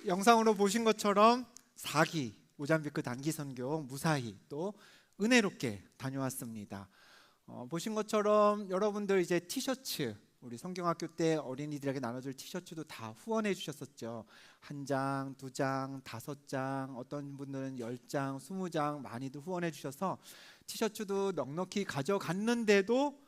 영상으로 보신 것처럼 4기 모잠비크 단기 선교 무사히 또 은혜롭게 다녀왔습니다. 보신 것처럼 여러분들 이제 티셔츠, 우리 성경학교 때 어린이들에게 나눠줄 티셔츠도 다 후원해 주셨었죠. 1장, 2장, 5장, 어떤 분들은 10장, 20장 많이들 후원해 주셔서 티셔츠도 넉넉히 가져갔는데도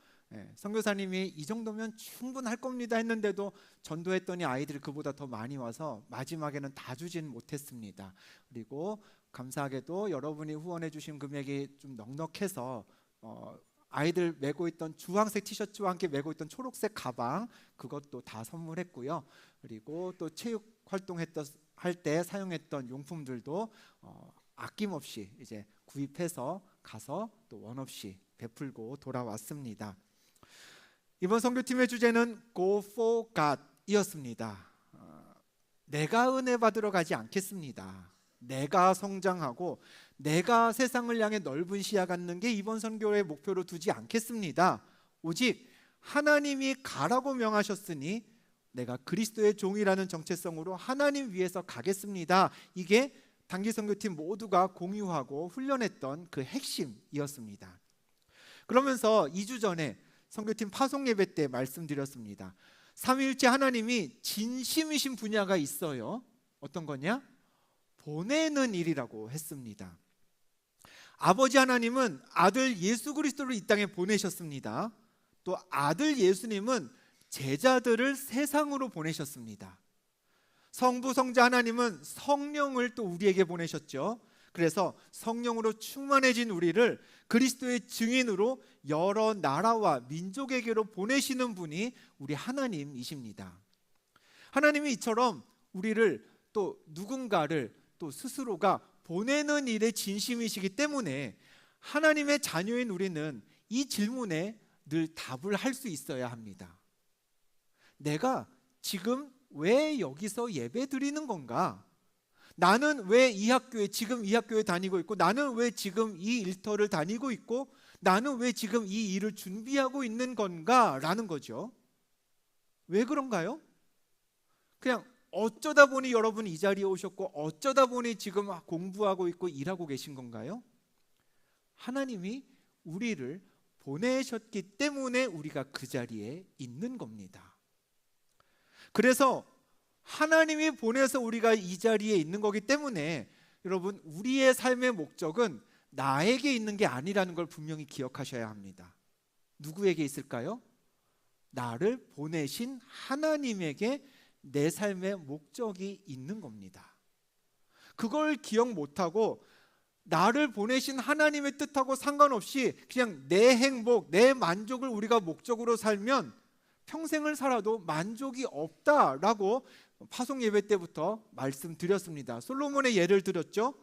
선교사님이 이 정도면 충분할 겁니다 했는데도 전도했더니 아이들이 그보다 더 많이 와서 마지막에는 다 주진 못했습니다. 그리고 감사하게도 여러분이 후원해 주신 금액이 좀 넉넉해서 아이들 메고 있던 주황색 티셔츠와 함께 메고 있던 초록색 가방, 그것도 다 선물했고요. 그리고 또 체육 활동했던 할 때 사용했던 용품들도 아낌없이 이제 구입해서 가서 또 원 없이 베풀고 돌아왔습니다. 이번 선교팀의 주제는 Go for God 이었습니다. 내가 은혜 받으러 가지 않겠습니다. 내가 성장하고 내가 세상을 향해 넓은 시야 갖는 게 이번 선교의 목표로 두지 않겠습니다. 오직 하나님이 가라고 명하셨으니 내가 그리스도의 종이라는 정체성으로 하나님 위해서 가겠습니다. 이게 단기 선교팀 모두가 공유하고 훈련했던 그 핵심이었습니다. 그러면서 2주 전에 선교팀 파송 예배 때 말씀드렸습니다. 삼위일체 하나님이 진심이신 분야가 있어요. 어떤 거냐? 보내는 일이라고 했습니다. 아버지 하나님은 아들 예수 그리스도를 이 땅에 보내셨습니다. 또 아들 예수님은 제자들을 세상으로 보내셨습니다. 성부 성자 하나님은 성령을 또 우리에게 보내셨죠. 그래서 성령으로 충만해진 우리를 그리스도의 증인으로 여러 나라와 민족에게로 보내시는 분이 우리 하나님이십니다. 하나님이 이처럼 우리를 또 누군가를 또 스스로가 보내는 일에 진심이시기 때문에 하나님의 자녀인 우리는 이 질문에 늘 답을 할 수 있어야 합니다. 내가 지금 왜 여기서 예배 드리는 건가? 나는 왜 지금 이 학교에 다니고 있고, 나는 왜 지금 이 일터를 다니고 있고, 나는 왜 지금 이 일을 준비하고 있는 건가? 라는 거죠. 왜 그런가요? 그냥 어쩌다 보니 여러분이 이 자리에 오셨고, 어쩌다 보니 지금 공부하고 있고 일하고 계신 건가요? 하나님이 우리를 보내셨기 때문에 우리가 그 자리에 있는 겁니다. 그래서 하나님이 보내서 우리가 이 자리에 있는 거기 때문에 여러분, 우리의 삶의 목적은 나에게 있는 게 아니라는 걸 분명히 기억하셔야 합니다. 누구에게 있을까요? 나를 보내신 하나님에게 내 삶의 목적이 있는 겁니다. 그걸 기억 못하고 나를 보내신 하나님의 뜻하고 상관없이 그냥 내 행복, 내 만족을 우리가 목적으로 살면 평생을 살아도 만족이 없다라고 파송 예배 때부터 말씀드렸습니다. 솔로몬의 예를 들었죠.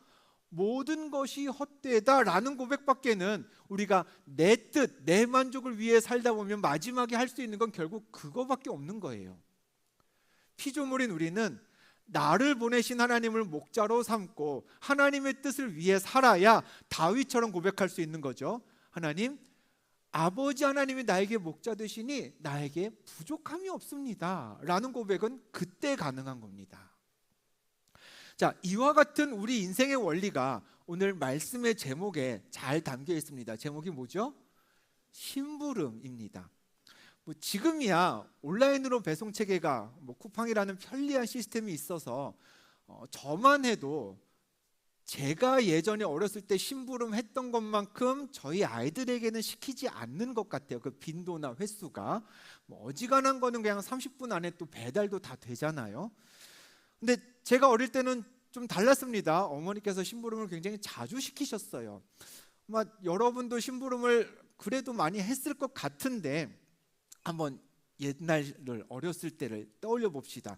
모든 것이 헛되다라는 고백밖에는 우리가 내 뜻, 내 만족을 위해 살다 보면 마지막에 할 수 있는 건 결국 그거밖에 없는 거예요. 피조물인 우리는 나를 보내신 하나님을 목자로 삼고 하나님의 뜻을 위해 살아야 다윗처럼 고백할 수 있는 거죠. 하나님, 아버지 하나님이 나에게 목자 되시니 나에게 부족함이 없습니다 라는 고백은 그때 가능한 겁니다. 자, 이와 같은 우리 인생의 원리가 오늘 말씀의 제목에 잘 담겨 있습니다. 제목이 뭐죠? 심부름입니다. 지금이야 온라인으로 배송 체계가 쿠팡이라는 편리한 시스템이 있어서 저만 해도 제가 예전에 어렸을 때 심부름 했던 것만큼 저희 아이들에게는 시키지 않는 것 같아요. 그 빈도나 횟수가 어지간한 거는 그냥 30분 안에 또 배달도 다 되잖아요. 근데 제가 어릴 때는 좀 달랐습니다. 어머니께서 심부름을 굉장히 자주 시키셨어요. 여러분도 심부름을 그래도 많이 했을 것 같은데 한번 옛날을, 어렸을 때를 떠올려 봅시다.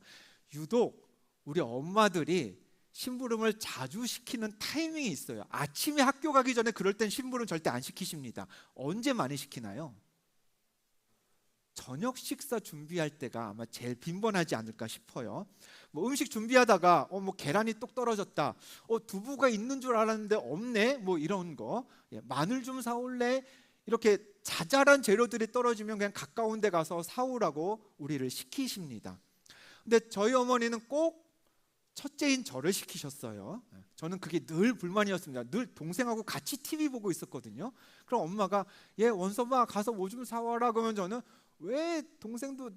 유독 우리 엄마들이 심부름을 자주 시키는 타이밍이 있어요. 아침에 학교 가기 전에 그럴 땐 심부름 절대 안 시키십니다. 언제 많이 시키나요? 저녁 식사 준비할 때가 아마 제일 빈번하지 않을까 싶어요. 음식 준비하다가 계란이 똑 떨어졌다, 두부가 있는 줄 알았는데 없네, 이런 거, 마늘 좀 사올래, 이렇게 자잘한 재료들이 떨어지면 그냥 가까운 데 가서 사오라고 우리를 시키십니다. 근데 저희 어머니는 꼭 첫째인 저를 시키셨어요. 저는 그게 늘 불만이었습니다. 늘 동생하고 같이 TV 보고 있었거든요. 그럼 엄마가 원서봐 가서 뭐 좀 사와라 그러면 저는 왜 동생도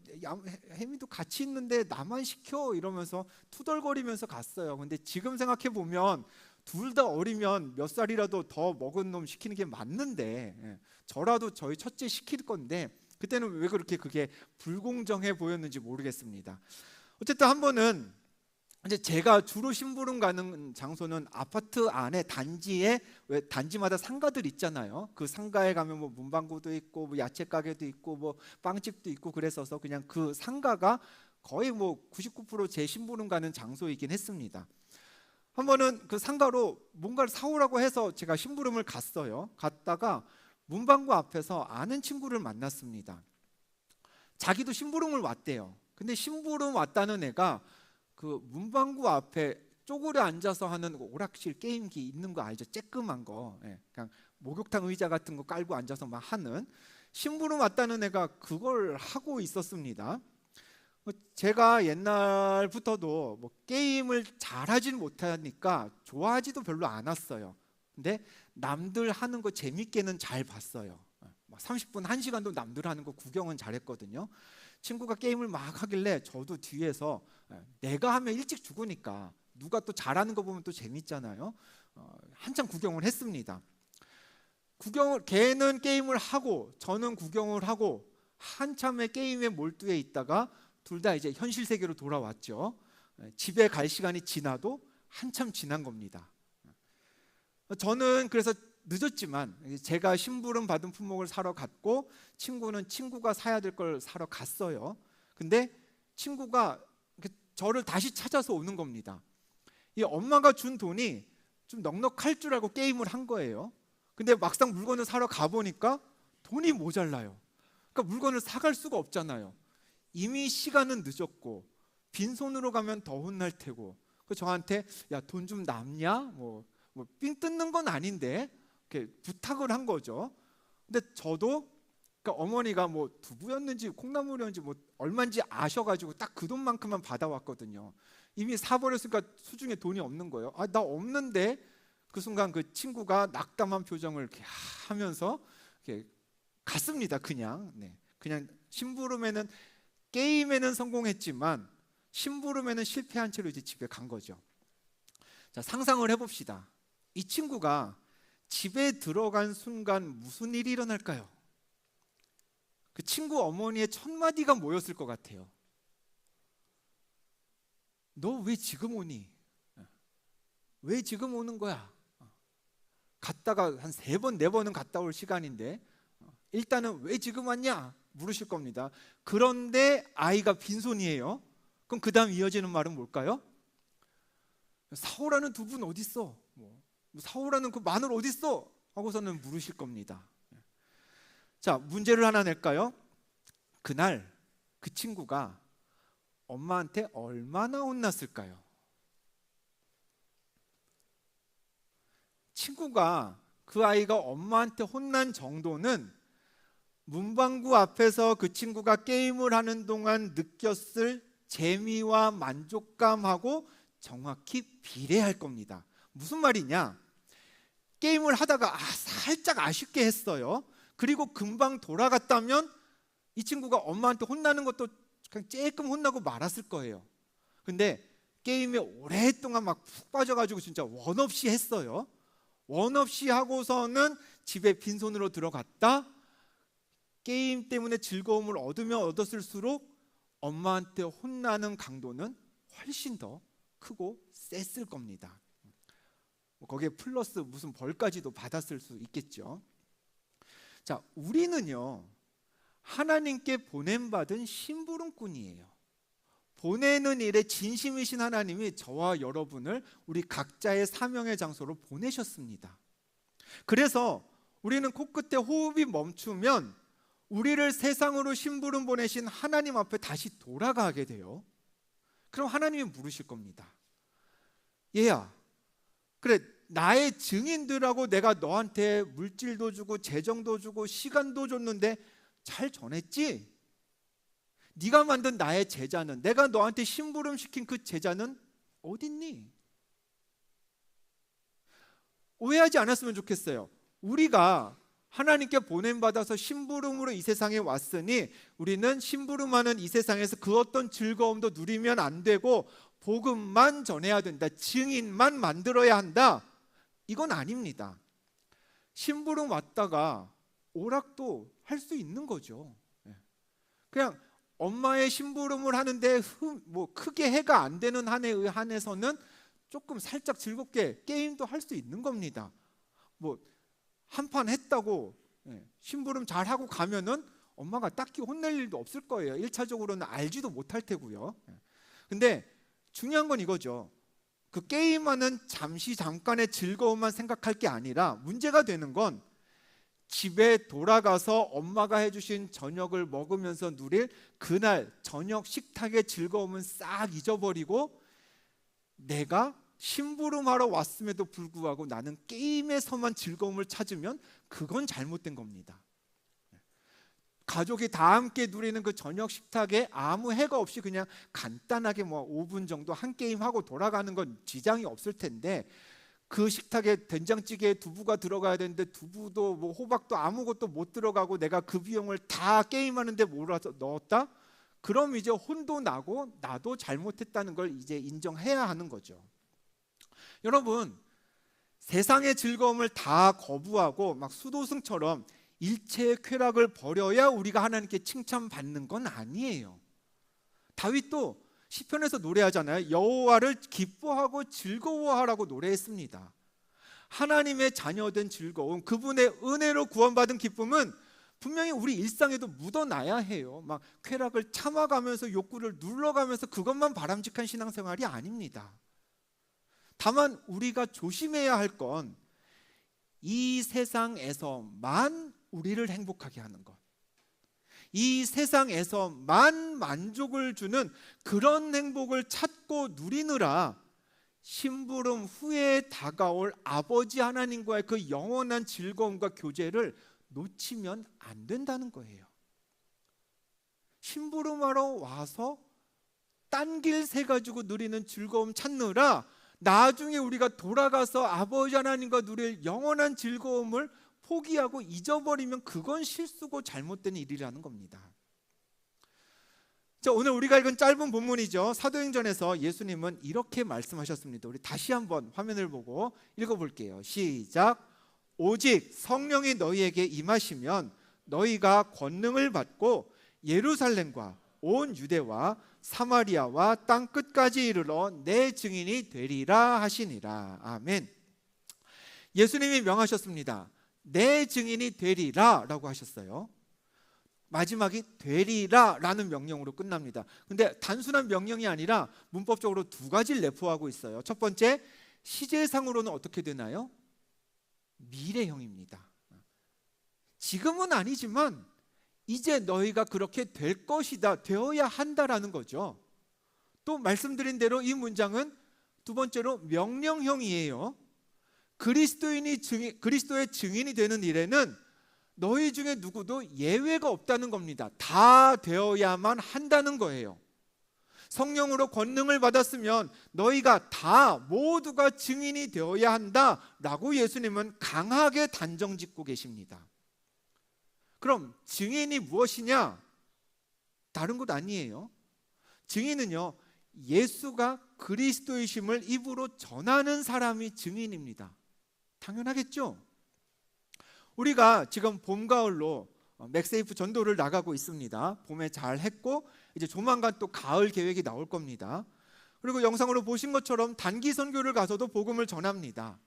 혜미도 같이 있는데 나만 시켜 이러면서 투덜거리면서 갔어요. 근데 지금 생각해 보면 둘 다 어리면 몇 살이라도 더 먹은 놈 시키는 게 맞는데 저라도 저희 첫째 시킬 건데 그때는 왜 그렇게 그게 불공정해 보였는지 모르겠습니다. 어쨌든 한 번은 이제 제가 주로 심부름 가는 장소는 아파트 안에 단지에 왜 단지마다 상가들 있잖아요. 그 상가에 가면 뭐 문방구도 있고 뭐 야채 가게도 있고 뭐 빵집도 있고 그랬어서 그냥 그 상가가 거의 뭐 99% 제 심부름 가는 장소이긴 했습니다. 한 번은 그 상가로 뭔가를 사오라고 해서 제가 심부름을 갔어요. 갔다가 문방구 앞에서 아는 친구를 만났습니다. 자기도 심부름을 왔대요. 근데 심부름 왔다는 애가 그 문방구 앞에 쪼그려 앉아서 하는 오락실 게임기 있는 거 알죠? 쬐끄만 거, 그냥 목욕탕 의자 같은 거 깔고 앉아서 막 하는 심부름 왔다는 애가 그걸 하고 있었습니다. 제가 옛날부터도 뭐 게임을 잘하진 못하니까 좋아하지도 별로 않았어요. 근데 남들 하는 거 재밌게는 잘 봤어요. 30분, 1시간도 남들 하는 거 구경은 잘했거든요. 친구가 게임을 막 하길래 저도 뒤에서 내가 하면 일찍 죽으니까 누가 또 잘하는 거 보면 또 재밌잖아요. 한참 구경을 했습니다. 걔는 게임을 하고 저는 구경을 하고 한참의 게임에 몰두해 있다가 둘 다 이제 현실 세계로 돌아왔죠. 집에 갈 시간이 지나도 한참 지난 겁니다. 저는 그래서 늦었지만 제가 심부름 받은 품목을 사러 갔고 친구는 친구가 사야 될 걸 사러 갔어요. 근데 친구가 저를 다시 찾아서 오는 겁니다. 이 엄마가 준 돈이 좀 넉넉할 줄 알고 게임을 한 거예요. 근데 막상 물건을 사러 가보니까 돈이 모자라요. 그러니까 물건을 사갈 수가 없잖아요. 이미 시간은 늦었고 빈손으로 가면 더 혼날 테고 저한테 야, 돈 좀 남냐? 삥 뜯는 건 아닌데 이렇게 부탁을 한 거죠. 근데 저도 그러니까 어머니가 뭐 두부였는지 콩나물이었는지 뭐 얼마인지 아셔가지고 딱 그 돈만큼만 받아왔거든요. 이미 사버렸으니까 수중에 돈이 없는 거예요. 아, 나 없는데. 그 순간 그 친구가 낙담한 표정을 이렇게 하면서 이렇게 갔습니다. 그냥 그냥 심부름에는 게임에는 성공했지만 심부름에는 실패한 채로 이제 집에 간 거죠. 자, 상상을 해봅시다. 이 친구가 집에 들어간 순간 무슨 일이 일어날까요? 그 친구 어머니의 첫 마디가 뭐였을 것 같아요? 너 왜 지금 오니? 왜 지금 오는 거야? 갔다가 한 3번, 4번은 갔다 올 시간인데 일단은 왜 지금 왔냐? 물으실 겁니다. 그런데 아이가 빈손이에요. 그럼 그 다음 이어지는 말은 뭘까요? 사오라는 두부는 어디 있어? 사오라는 그 마늘 어디 있어? 하고서는 물으실 겁니다. 자, 문제를 하나 낼까요? 그날 그 친구가 엄마한테 얼마나 혼났을까요? 친구가 그 아이가 엄마한테 혼난 정도는 문방구 앞에서 그 친구가 게임을 하는 동안 느꼈을 재미와 만족감하고 정확히 비례할 겁니다. 무슨 말이냐? 게임을 하다가 살짝 아쉽게 했어요. 그리고 금방 돌아갔다면 이 친구가 엄마한테 혼나는 것도 그냥 조금 혼나고 말았을 거예요. 근데 게임에 오랫동안 막 푹 빠져가지고 진짜 원 없이 했어요. 원 없이 하고서는 집에 빈손으로 들어갔다. 게임 때문에 즐거움을 얻으면 얻었을수록 엄마한테 혼나는 강도는 훨씬 더 크고 셌을 겁니다. 거기에 플러스 무슨 벌까지도 받았을 수 있겠죠. 자, 우리는요 하나님께 보냄받은 심부름꾼이에요. 보내는 일에 진심이신 하나님이 저와 여러분을 우리 각자의 사명의 장소로 보내셨습니다. 그래서 우리는 코끝에 호흡이 멈추면 우리를 세상으로 심부름 보내신 하나님 앞에 다시 돌아가게 돼요. 그럼 하나님이 물으실 겁니다. 얘야, 그래 나의 증인들하고 내가 너한테 물질도 주고 재정도 주고 시간도 줬는데 잘 전했지? 네가 만든 나의 제자는, 내가 너한테 심부름 시킨 그 제자는 어딨니? 오해하지 않았으면 좋겠어요. 우리가 하나님께 보냄받아서 심부름으로 이 세상에 왔으니 우리는 심부름하는 이 세상에서 그 어떤 즐거움도 누리면 안 되고 복음만 전해야 된다, 증인만 만들어야 한다, 이건 아닙니다. 심부름 왔다가 오락도 할 수 있는 거죠. 그냥 엄마의 심부름을 하는데 크게 해가 안 되는 한 해에 한해서는 조금 살짝 즐겁게 게임도 할 수 있는 겁니다. 한판 했다고 심부름 잘 하고 가면은 엄마가 딱히 혼낼 일도 없을 거예요. 1차적으로는 알지도 못할 테고요. 근데 중요한 건 이거죠. 그 게임하는 잠깐의 즐거움만 생각할 게 아니라 문제가 되는 건 집에 돌아가서 엄마가 해주신 저녁을 먹으면서 누릴 그날 저녁 식탁의 즐거움은 싹 잊어버리고 내가 심부름하러 왔음에도 불구하고 나는 게임에서만 즐거움을 찾으면 그건 잘못된 겁니다. 가족이 다 함께 누리는 그 저녁 식탁에 아무 해가 없이 그냥 간단하게 5분 정도 한 게임 하고 돌아가는 건 지장이 없을 텐데, 그 식탁에 된장찌개에 두부가 들어가야 되는데 두부도 호박도 아무것도 못 들어가고 내가 그 비용을 다 게임하는데 몰아서 넣었다? 그럼 이제 혼도 나고 나도 잘못했다는 걸 이제 인정해야 하는 거죠. 여러분, 세상의 즐거움을 다 거부하고 수도승처럼 일체의 쾌락을 버려야 우리가 하나님께 칭찬받는 건 아니에요. 다윗도 시편에서 노래하잖아요. 여호와를 기뻐하고 즐거워하라고 노래했습니다. 하나님의 자녀된 즐거움, 그분의 은혜로 구원받은 기쁨은 분명히 우리 일상에도 묻어나야 해요. 쾌락을 참아가면서 욕구를 눌러가면서 그것만 바람직한 신앙생활이 아닙니다. 다만 우리가 조심해야 할 건 이 세상에서만 우리를 행복하게 하는 것, 이 세상에서만 만족을 주는 그런 행복을 찾고 누리느라 심부름 후에 다가올 아버지 하나님과의 그 영원한 즐거움과 교제를 놓치면 안 된다는 거예요. 심부름하러 와서 딴 길 새 가지고 누리는 즐거움 찾느라 나중에 우리가 돌아가서 아버지 하나님과 누릴 영원한 즐거움을 포기하고 잊어버리면 그건 실수고 잘못된 일이라는 겁니다. 자, 오늘 우리가 읽은 짧은 본문이죠. 사도행전에서 예수님은 이렇게 말씀하셨습니다. 우리 다시 한번 화면을 보고 읽어볼게요. 시작. 오직 성령이 너희에게 임하시면 너희가 권능을 받고 예루살렘과 온 유대와 사마리아와 땅 끝까지 이르러 내 증인이 되리라 하시니라. 아멘. 예수님이 명하셨습니다. 내 증인이 되리라 라고 하셨어요. 마지막이 되리라 라는 명령으로 끝납니다. 근데 단순한 명령이 아니라 문법적으로 두 가지를 내포하고 있어요. 첫 번째, 시제상으로는 어떻게 되나요? 미래형입니다. 지금은 아니지만 이제 너희가 그렇게 될 것이다, 되어야 한다라는 거죠. 또 말씀드린 대로 이 문장은 두 번째로 명령형이에요. 그리스도의 증인이 되는 일에는 너희 중에 누구도 예외가 없다는 겁니다. 다 되어야만 한다는 거예요. 성령으로 권능을 받았으면 너희가 다 모두가 증인이 되어야 한다라고 예수님은 강하게 단정짓고 계십니다. 그럼 증인이 무엇이냐? 다른 것 아니에요. 증인은요, 예수가 그리스도이심을 입으로 전하는 사람이 증인입니다. 당연하겠죠? 우리가 지금 봄, 가을로 맥세이프 전도를 나가고 있습니다. 봄에 잘 했고 이제 조만간 또 가을 계획이 나올 겁니다. 그리고 영상으로 보신 것처럼 단기 선교를 가서도 복음을 전합니다.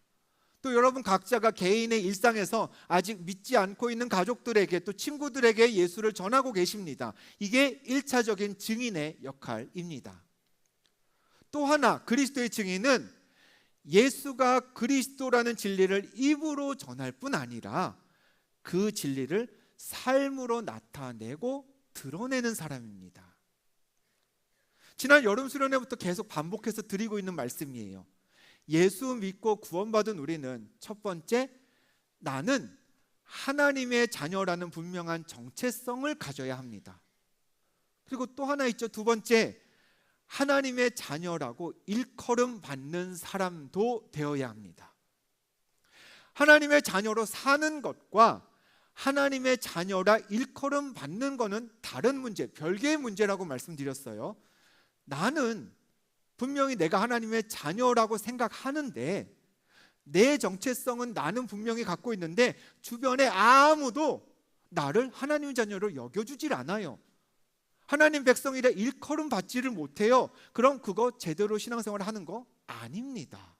또 여러분 각자가 개인의 일상에서 아직 믿지 않고 있는 가족들에게 또 친구들에게 예수를 전하고 계십니다. 이게 1차적인 증인의 역할입니다. 또 하나, 그리스도의 증인은 예수가 그리스도라는 진리를 입으로 전할 뿐 아니라 그 진리를 삶으로 나타내고 드러내는 사람입니다. 지난 여름 수련회부터 계속 반복해서 드리고 있는 말씀이에요. 예수 믿고 구원받은 우리는 첫 번째, 나는 하나님의 자녀라는 분명한 정체성을 가져야 합니다. 그리고 또 하나 있죠. 두 번째, 하나님의 자녀라고 일컬음 받는 사람도 되어야 합니다. 하나님의 자녀로 사는 것과 하나님의 자녀라 일컬음 받는 것은 다른 문제, 별개의 문제라고 말씀드렸어요. 나는 분명히 내가 하나님의 자녀라고 생각하는데 내 정체성은 나는 분명히 갖고 있는데 주변에 아무도 나를 하나님의 자녀로 여겨주질 않아요. 하나님 백성이라 일컬음 받지를 못해요. 그럼 그거 제대로 신앙생활을 하는 거 아닙니다.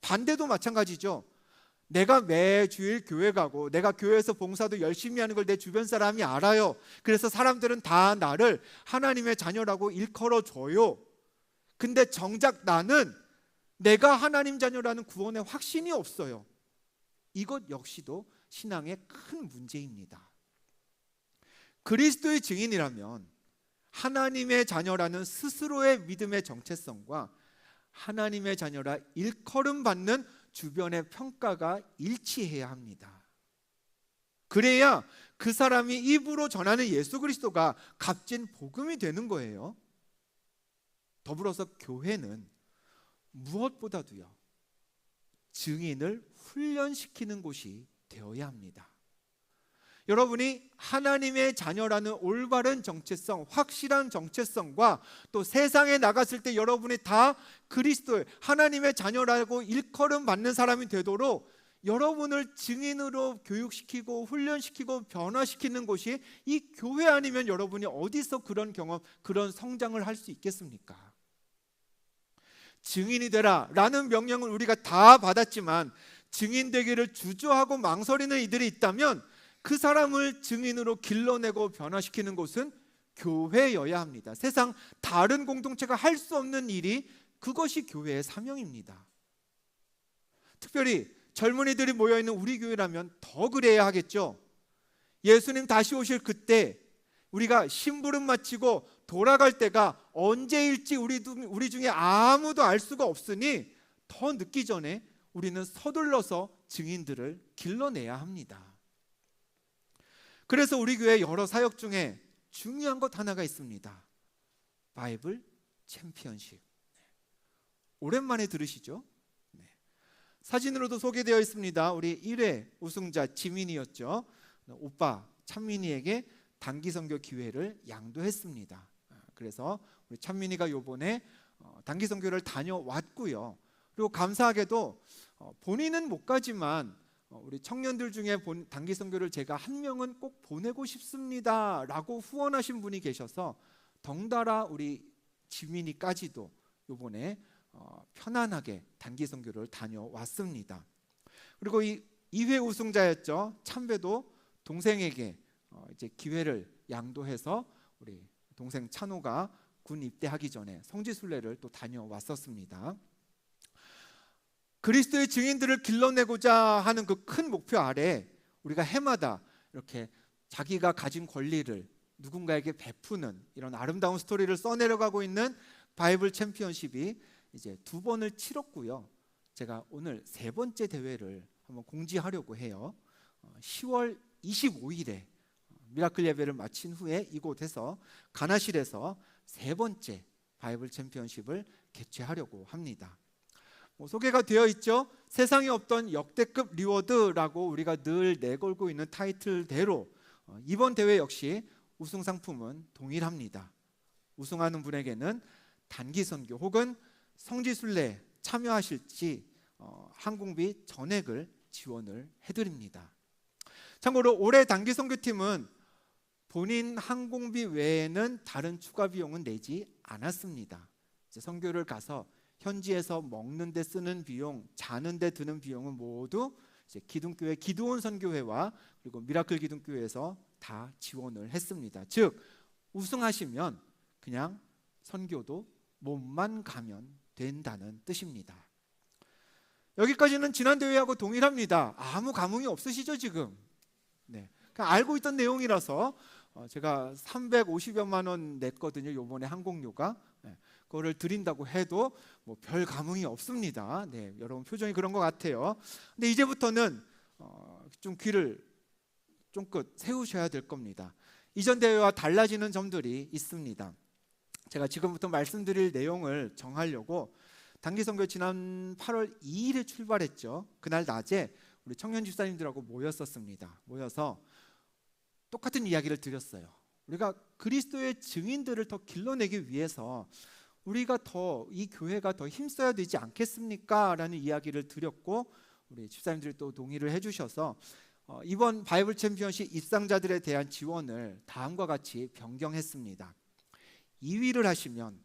반대도 마찬가지죠. 내가 매주일 교회 가고 내가 교회에서 봉사도 열심히 하는 걸 내 주변 사람이 알아요. 그래서 사람들은 다 나를 하나님의 자녀라고 일컬어 줘요. 근데 정작 나는 내가 하나님 자녀라는 구원의 확신이 없어요. 이것 역시도 신앙의 큰 문제입니다. 그리스도의 증인이라면 하나님의 자녀라는 스스로의 믿음의 정체성과 하나님의 자녀라 일컬음 받는 주변의 평가가 일치해야 합니다. 그래야 그 사람이 입으로 전하는 예수 그리스도가 값진 복음이 되는 거예요. 더불어서 교회는 무엇보다도요, 증인을 훈련시키는 곳이 되어야 합니다. 여러분이 하나님의 자녀라는 올바른 정체성, 확실한 정체성과 또 세상에 나갔을 때 여러분이 다 그리스도의 하나님의 자녀라고 일컬음 받는 사람이 되도록 여러분을 증인으로 교육시키고 훈련시키고 변화시키는 곳이 이 교회 아니면 여러분이 어디서 그런 경험, 그런 성장을 할 수 있겠습니까? 증인이 되라 라는 명령을 우리가 다 받았지만 증인 되기를 주저하고 망설이는 이들이 있다면 그 사람을 증인으로 길러내고 변화시키는 곳은 교회여야 합니다. 세상 다른 공동체가 할 수 없는 일이 그것이 교회의 사명입니다. 특별히 젊은이들이 모여있는 우리 교회라면 더 그래야 하겠죠. 예수님 다시 오실 그때 우리가 심부름 마치고 돌아갈 때가 언제일지 우리 중에 아무도 알 수가 없으니 더 늦기 전에 우리는 서둘러서 증인들을 길러내야 합니다. 그래서 우리 교회 여러 사역 중에 중요한 것 하나가 있습니다. 바이블 챔피언십. 오랜만에 들으시죠? 사진으로도 소개되어 있습니다. 우리 1회 우승자 지민이었죠. 오빠 찬민이에게 단기 선교 기회를 양도했습니다. 그래서 우리 찬민이가 요번에 단기 선교를 다녀왔고요. 그리고 감사하게도 본인은 못 가지만 우리 청년들 중에 단기 선교를 제가 한 명은 꼭 보내고 싶습니다 라고 후원하신 분이 계셔서 덩달아 우리 지민이까지도 요번에 편안하게 단기 선교를 다녀왔습니다. 그리고 이 2회 우승자였죠. 참배도 동생에게 이제 기회를 양도해서 우리 동생 찬호가 군 입대하기 전에 성지순례를 또 다녀왔었습니다. 그리스도의 증인들을 길러내고자 하는 그 큰 목표 아래 우리가 해마다 이렇게 자기가 가진 권리를 누군가에게 베푸는 이런 아름다운 스토리를 써내려가고 있는 바이블 챔피언십이 이제 2번을 치렀고요. 제가 오늘 3번째 대회를 한번 공지하려고 해요. 10월 25일에 미라클 예배를 마친 후에 이곳에서 가나실에서 3번째 바이블 챔피언십을 개최하려고 합니다. 소개가 되어 있죠. 세상에 없던 역대급 리워드라고 우리가 늘 내걸고 있는 타이틀대로 이번 대회 역시 우승 상품은 동일합니다. 우승하는 분에게는 단기 선교 혹은 성지순례 참여하실지 항공비 전액을 지원을 해드립니다. 참고로 올해 단기 선교팀은 본인 항공비 외에는 다른 추가 비용은 내지 않았습니다. 이제 선교를 가서 현지에서 먹는 데 쓰는 비용, 자는 데 드는 비용은 모두 이제 기둥교회 기도원 선교회와 그리고 미라클 기둥교회에서 다 지원을 했습니다. 즉 우승하시면 그냥 선교도 몸만 가면 된다는 뜻입니다. 여기까지는 지난 대회하고 동일합니다. 아무 감흥이 없으시죠 지금? 네, 그냥 알고 있던 내용이라서 제가 350여만 원 냈거든요. 요번에 항공료가. 네, 그거를 드린다고 해도 뭐 별 감흥이 없습니다. 네, 여러분 표정이 그런 것 같아요. 근데 이제부터는 좀 귀를 쫑긋 세우셔야 될 겁니다. 이전 대회와 달라지는 점들이 있습니다. 제가 지금부터 말씀드릴 내용을 정하려고 단기선교 지난 8월 2일에 출발했죠. 그날 낮에 우리 청년 집사님들하고 모였었습니다. 모여서 똑같은 이야기를 드렸어요. 우리가 그리스도의 증인들을 더 길러내기 위해서 우리가 더 이 교회가 더 힘써야 되지 않겠습니까? 라는 이야기를 드렸고 우리 집사님들이 또 동의를 해주셔서 이번 바이블 챔피언십 입상자들에 대한 지원을 다음과 같이 변경했습니다. 2위를 하시면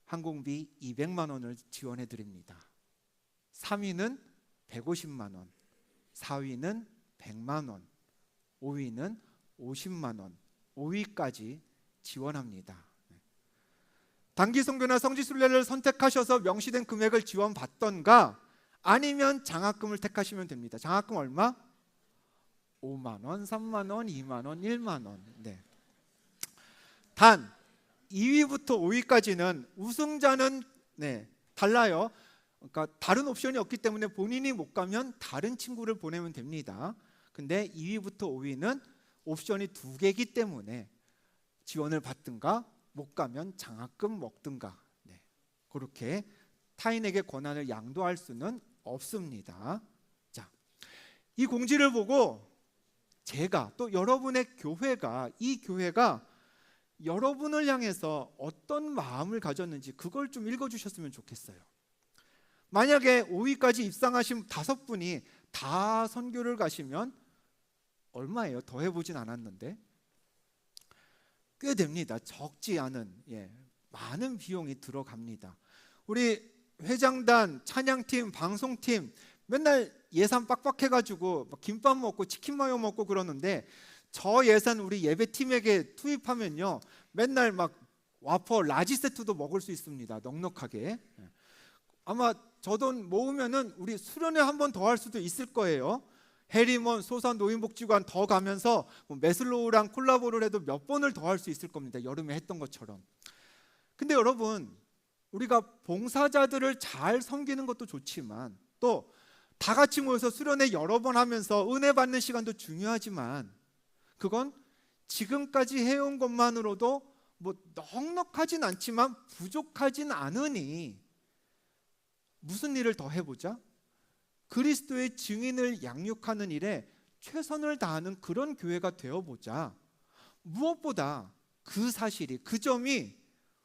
항공비 200만 원을 지원해 드립니다. 3위는 150만 원, 4위는 100만 원, 5위는 50만 원, 5위까지 지원합니다. 단기 선교나 성지순례를 선택하셔서 명시된 금액을 지원받던가 아니면 장학금을 택하시면 됩니다. 장학금 얼마? 5만 원, 3만 원, 2만 원, 1만 원. 네. 단 2위부터 5위까지는 우승자는 달라요. 그러니까 다른 옵션이 없기 때문에 본인이 못 가면 다른 친구를 보내면 됩니다. 근데 2위부터 5위는 옵션이 2개이기 때문에 지원을 받든가 못 가면 장학금 먹든가 그렇게 타인에게 권한을 양도할 수는 없습니다. 자, 이 공지를 보고 제가 또 여러분의 교회가 이 교회가 여러분을 향해서 어떤 마음을 가졌는지 그걸 좀 읽어주셨으면 좋겠어요. 만약에 5위까지 입상하신 5분이 다 선교를 가시면 얼마예요? 더 해보진 않았는데 꽤 됩니다. 적지 않은 많은 비용이 들어갑니다. 우리 회장단, 찬양팀, 방송팀 맨날 예산 빡빡해가지고 김밥 먹고 치킨 마요 먹고 그러는데 저 예산 우리 예배팀에게 투입하면요 맨날 막 와퍼 라지 세트도 먹을 수 있습니다. 넉넉하게. 아마 저 돈 모으면은 우리 수련회 한 번 더 할 수도 있을 거예요. 해리먼 소산 노인복지관 더 가면서 메슬로우랑 콜라보를 해도 몇 번을 더 할 수 있을 겁니다. 여름에 했던 것처럼. 근데 여러분 우리가 봉사자들을 잘 섬기는 것도 좋지만 또 다 같이 모여서 수련회 여러 번 하면서 은혜 받는 시간도 중요하지만 그건 지금까지 해온 것만으로도 뭐 넉넉하진 않지만 부족하진 않으니 무슨 일을 더 해보자? 그리스도의 증인을 양육하는 일에 최선을 다하는 그런 교회가 되어보자. 무엇보다 그 사실이 그 점이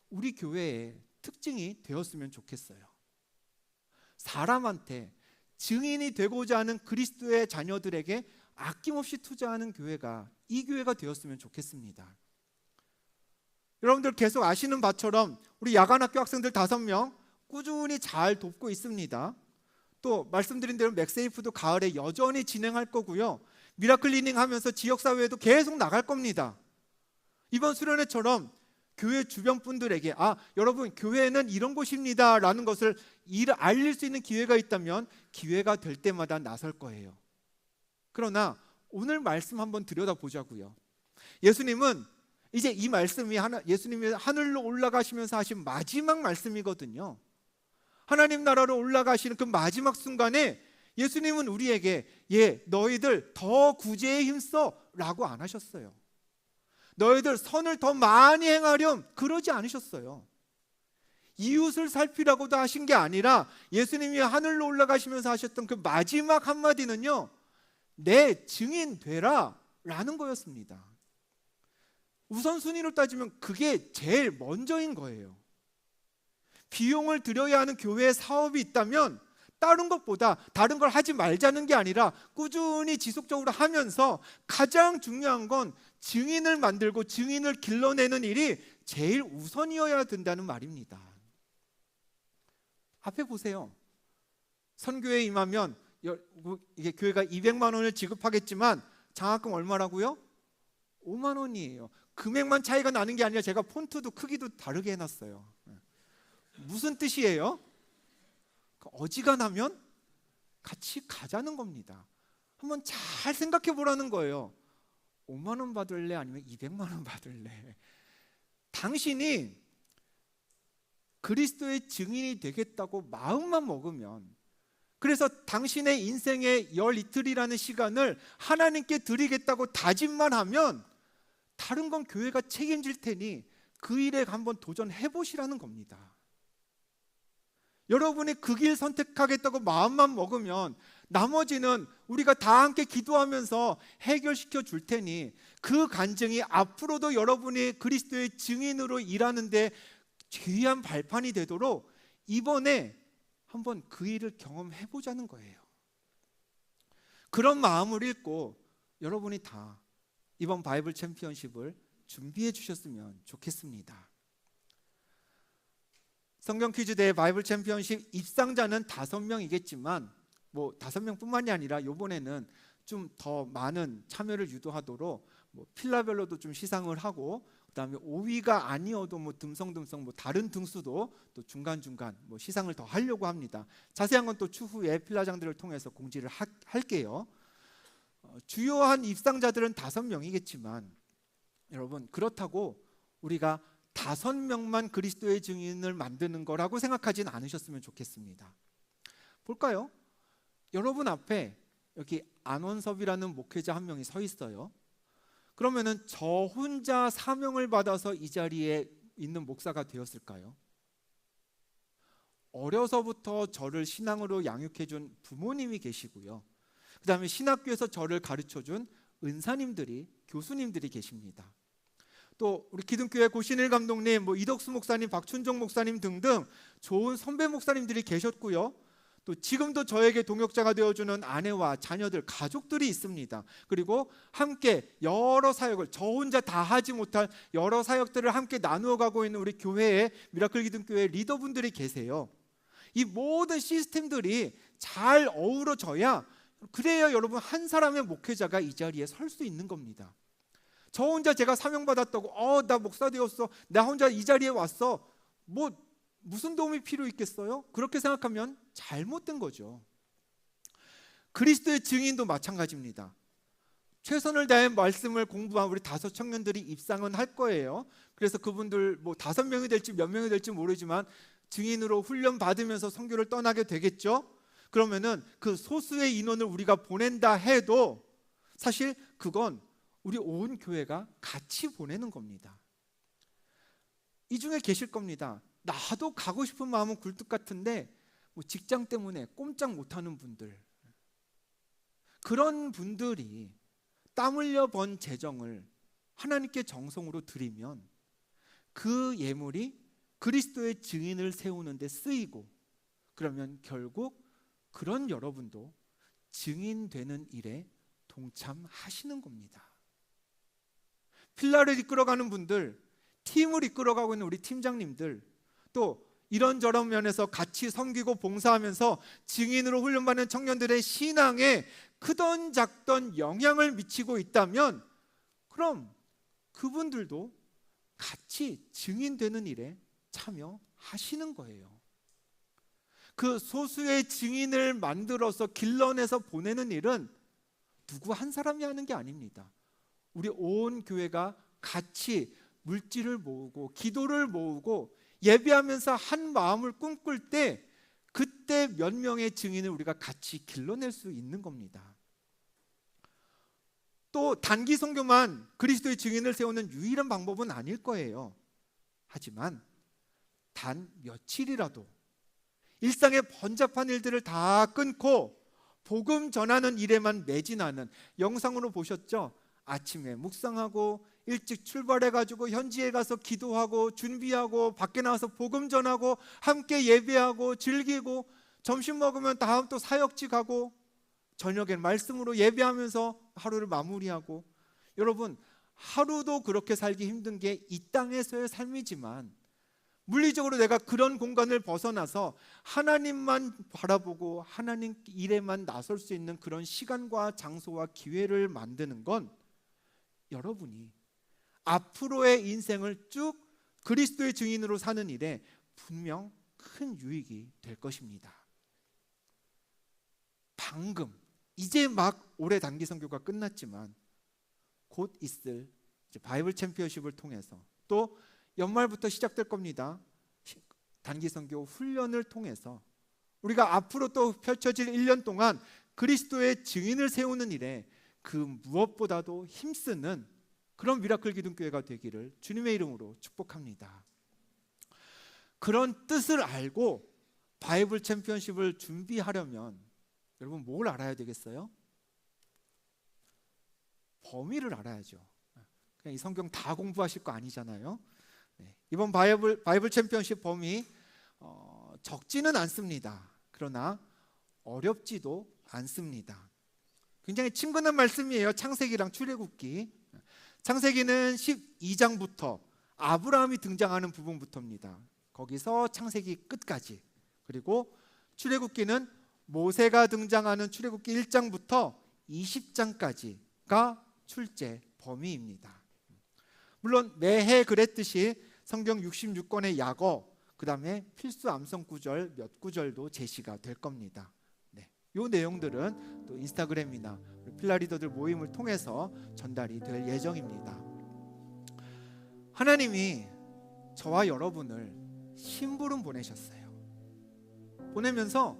우리 교회의 특징이 되었으면 좋겠어요. 사람한테 증인이 되고자 하는 그리스도의 자녀들에게 아낌없이 투자하는 교회가 이 교회가 되었으면 좋겠습니다. 여러분들 계속 아시는 바처럼 우리 야간학교 학생들 5명 꾸준히 잘 돕고 있습니다. 또 말씀드린 대로 맥세이프도 가을에 여전히 진행할 거고요. 미라클리닝 하면서 지역사회에도 계속 나갈 겁니다. 이번 수련회처럼 교회 주변 분들에게 여러분 교회는 이런 곳입니다 라는 것을 알릴 수 있는 기회가 있다면 기회가 될 때마다 나설 거예요. 그러나 오늘 말씀 한번 들여다보자고요. 예수님은 이제 이 말씀이 예수님이 하늘로 올라가시면서 하신 마지막 말씀이거든요. 하나님 나라로 올라가시는 그 마지막 순간에 예수님은 우리에게 너희들 더 구제에 힘써 라고 안 하셨어요. 너희들 선을 더 많이 행하렴 그러지 않으셨어요. 이웃을 살피라고도 하신 게 아니라 예수님이 하늘로 올라가시면서 하셨던 그 마지막 한마디는요 내 증인 되라 라는 거였습니다. 우선순위로 따지면 그게 제일 먼저인 거예요. 비용을 들여야 하는 교회의 사업이 있다면 다른 것보다 다른 걸 하지 말자는 게 아니라 꾸준히 지속적으로 하면서 가장 중요한 건 증인을 만들고 증인을 길러내는 일이 제일 우선이어야 된다는 말입니다. 앞에 보세요. 선교에 임하면 이게 교회가 200만 원을 지급하겠지만 장학금 얼마라고요? 5만 원이에요. 금액만 차이가 나는 게 아니라 제가 폰트도 크기도 다르게 해놨어요. 무슨 뜻이에요? 어지간하면 같이 가자는 겁니다. 한번 잘 생각해 보라는 거예요. 5만 원 받을래? 아니면 200만 원 받을래? 당신이 그리스도의 증인이 되겠다고 마음만 먹으면, 그래서 당신의 인생의 열 이틀이라는 시간을 하나님께 드리겠다고 다짐만 하면 다른 건 교회가 책임질 테니 그 일에 한번 도전해 보시라는 겁니다. 여러분이 그 길 선택하겠다고 마음만 먹으면 나머지는 우리가 다 함께 기도하면서 해결시켜 줄 테니 그 간증이 앞으로도 여러분이 그리스도의 증인으로 일하는데 귀한 발판이 되도록 이번에 한번 그 일을 경험해 보자는 거예요. 그런 마음을 읽고 여러분이 다 이번 바이블 챔피언십을 준비해 주셨으면 좋겠습니다. 성경 퀴즈 대회 바이블 챔피언십 입상자는 5명이겠지만 5명뿐만이 아니라 이번에는 좀 더 많은 참여를 유도하도록 필라별로도 좀 시상을 하고, 그다음에 5위가 아니어도 듬성듬성 다른 등수도 또 중간중간 시상을 더 하려고 합니다. 자세한 건 또 추후에 필라장들을 통해서 공지를 할게요. 주요한 입상자들은 5명이겠지만 여러분, 그렇다고 우리가 5명만 그리스도의 증인을 만드는 거라고 생각하진 않으셨으면 좋겠습니다. 볼까요? 여러분 앞에 여기 안원섭이라는 목회자 한 명이 서 있어요. 그러면은 저 혼자 사명을 받아서 이 자리에 있는 목사가 되었을까요? 어려서부터 저를 신앙으로 양육해준 부모님이 계시고요. 그 다음에 신학교에서 저를 가르쳐준 은사님들이, 교수님들이 계십니다. 또 우리 기둥교회 고신일 감독님, 이덕수 목사님, 박춘종 목사님 등등 좋은 선배 목사님들이 계셨고요. 또 지금도 저에게 동역자가 되어주는 아내와 자녀들, 가족들이 있습니다. 그리고 함께 여러 사역을, 저 혼자 다 하지 못할 여러 사역들을 함께 나누어 가고 있는 우리 교회의 미라클 기둥교회 리더분들이 계세요. 이 모든 시스템들이 잘 어우러져야, 그래야 여러분 한 사람의 목회자가 이 자리에 설 수 있는 겁니다. 저 혼자 제가 사명받았다고 나 목사 되었어, 나 혼자 이 자리에 왔어, 무슨 도움이 필요 있겠어요? 그렇게 생각하면 잘못된 거죠. 그리스도의 증인도 마찬가지입니다. 최선을 다해 말씀을 공부한 우리 5 청년들이 입상은 할 거예요. 그래서 그분들 5명이 될지 몇 명이 될지 모르지만 증인으로 훈련 받으면서 선교를 떠나게 되겠죠. 그러면은 그 소수의 인원을 우리가 보낸다 해도 사실 그건 우리 온 교회가 같이 보내는 겁니다. 이 중에 계실 겁니다. 나도 가고 싶은 마음은 굴뚝 같은데 직장 때문에 꼼짝 못하는 분들, 그런 분들이 땀 흘려 번 재정을 하나님께 정성으로 드리면 그 예물이 그리스도의 증인을 세우는 데 쓰이고, 그러면 결국 그런 여러분도 증인되는 일에 동참하시는 겁니다. 필라를 이끌어가는 분들, 팀을 이끌어가고 있는 우리 팀장님들, 또 이런저런 면에서 같이 섬기고 봉사하면서 증인으로 훈련받는 청년들의 신앙에 크던 작던 영향을 미치고 있다면, 그럼 그분들도 같이 증인되는 일에 참여하시는 거예요. 그 소수의 증인을 만들어서 길러내서 보내는 일은 누구 한 사람이 하는 게 아닙니다. 우리 온 교회가 같이 물질을 모으고 기도를 모으고 예배하면서 한 마음을 꿈꿀 때, 그때 몇 명의 증인을 우리가 같이 길러낼 수 있는 겁니다. 또 단기 선교만 그리스도의 증인을 세우는 유일한 방법은 아닐 거예요. 하지만 단 며칠이라도 일상의 번잡한 일들을 다 끊고 복음 전하는 일에만 매진하는, 영상으로 보셨죠? 아침에 묵상하고 일찍 출발해가지고 현지에 가서 기도하고 준비하고 밖에 나와서 복음 전하고 함께 예배하고 즐기고, 점심 먹으면 다음 또 사역지 가고, 저녁엔 말씀으로 예배하면서 하루를 마무리하고. 여러분, 하루도 그렇게 살기 힘든 게 이 땅에서의 삶이지만 물리적으로 내가 그런 공간을 벗어나서 하나님만 바라보고 하나님 일에만 나설 수 있는 그런 시간과 장소와 기회를 만드는 건 여러분이 앞으로의 인생을 쭉 그리스도의 증인으로 사는 일에 분명 큰 유익이 될 것입니다. 방금 이제 막 올해 단기 선교가 끝났지만 곧 있을 바이블 챔피언십을 통해서, 또 연말부터 시작될 겁니다. 단기 선교 훈련을 통해서 우리가 앞으로 또 펼쳐질 1년 동안 그리스도의 증인을 세우는 일에 그 무엇보다도 힘쓰는 그런 미라클 기둥교회가 되기를 주님의 이름으로 축복합니다. 그런 뜻을 알고 바이블 챔피언십을 준비하려면 여러분 뭘 알아야 되겠어요? 범위를 알아야죠. 그냥 이 성경 다 공부하실 거 아니잖아요. 이번 바이블 챔피언십 범위 적지는 않습니다. 그러나 어렵지도 않습니다. 굉장히 친근한 말씀이에요. 창세기랑 출애굽기. 창세기는 12장부터 아브라함이 등장하는 부분부터입니다. 거기서 창세기 끝까지. 그리고 출애굽기는 모세가 등장하는 출애굽기 1장부터 20장까지가 출제 범위입니다. 물론 매해 그랬듯이 성경 66권의 약어, 그 다음에 필수 암송 구절 몇 구절도 제시가 될 겁니다. 이 내용들은 또 인스타그램이나 필라리더들 모임을 통해서 전달이 될 예정입니다. 하나님이 저와 여러분을 심부름 보내셨어요. 보내면서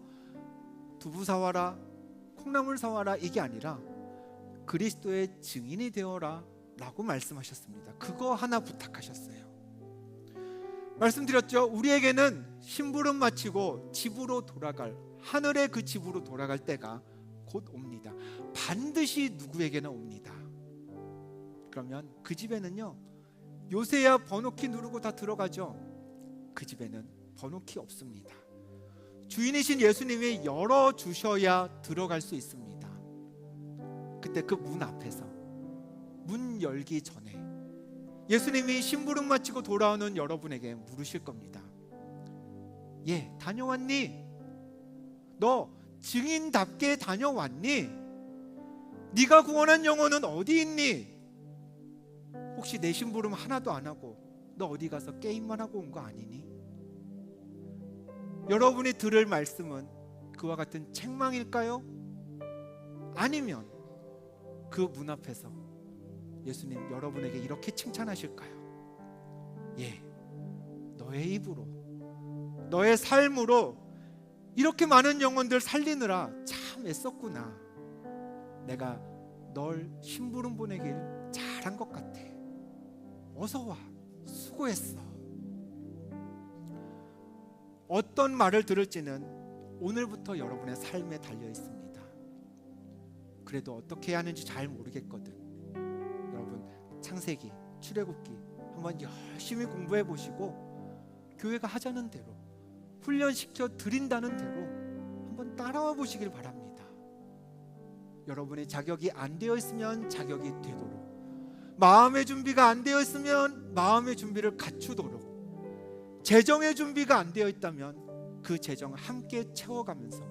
두부 사와라, 콩나물 사와라 이게 아니라 그리스도의 증인이 되어라 라고 말씀하셨습니다. 그거 하나 부탁하셨어요. 말씀드렸죠. 우리에게는 심부름 마치고 집으로 돌아갈, 하늘의 그 집으로 돌아갈 때가 곧 옵니다. 반드시 누구에게나 옵니다. 그러면 그 집에는요, 요새야 번호키 누르고 다 들어가죠. 그 집에는 번호키 없습니다. 주인이신 예수님이 열어주셔야 들어갈 수 있습니다. 그때 그 문 앞에서 문 열기 전에 예수님이 심부름 마치고 돌아오는 여러분에게 물으실 겁니다. 예, 다녀왔니? 너 증인답게 다녀왔니? 네가 구원한 영혼은 어디 있니? 혹시 내 심부름 하나도 안 하고 너 어디 가서 게임만 하고 온 거 아니니? 여러분이 들을 말씀은 그와 같은 책망일까요? 아니면 그 문 앞에서 예수님 여러분에게 이렇게 칭찬하실까요? 예, 너의 입으로, 너의 삶으로 이렇게 많은 영혼들 살리느라 참 애썼구나. 내가 널 심부름 보내길 잘한 것 같아. 어서 와, 수고했어. 어떤 말을 들을지는 오늘부터 여러분의 삶에 달려 있습니다. 그래도 어떻게 해야 하는지 잘 모르겠거든. 여러분 창세기, 출애굽기 한번 열심히 공부해 보시고 교회가 하자는 대로, 훈련시켜 드린다는 대로 한번 따라와 보시길 바랍니다. 여러분의 자격이 안 되어 있으면 자격이 되도록, 마음의 준비가 안 되어 있으면 마음의 준비를 갖추도록, 재정의 준비가 안 되어 있다면 그 재정 함께 채워가면서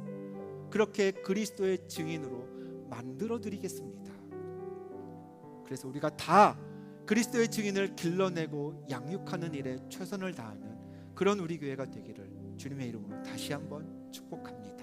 그렇게 그리스도의 증인으로 만들어 드리겠습니다. 그래서 우리가 다 그리스도의 증인을 길러내고 양육하는 일에 최선을 다하는 그런 우리 교회가 되기를 주님의 이름으로 다시 한번 축복합니다.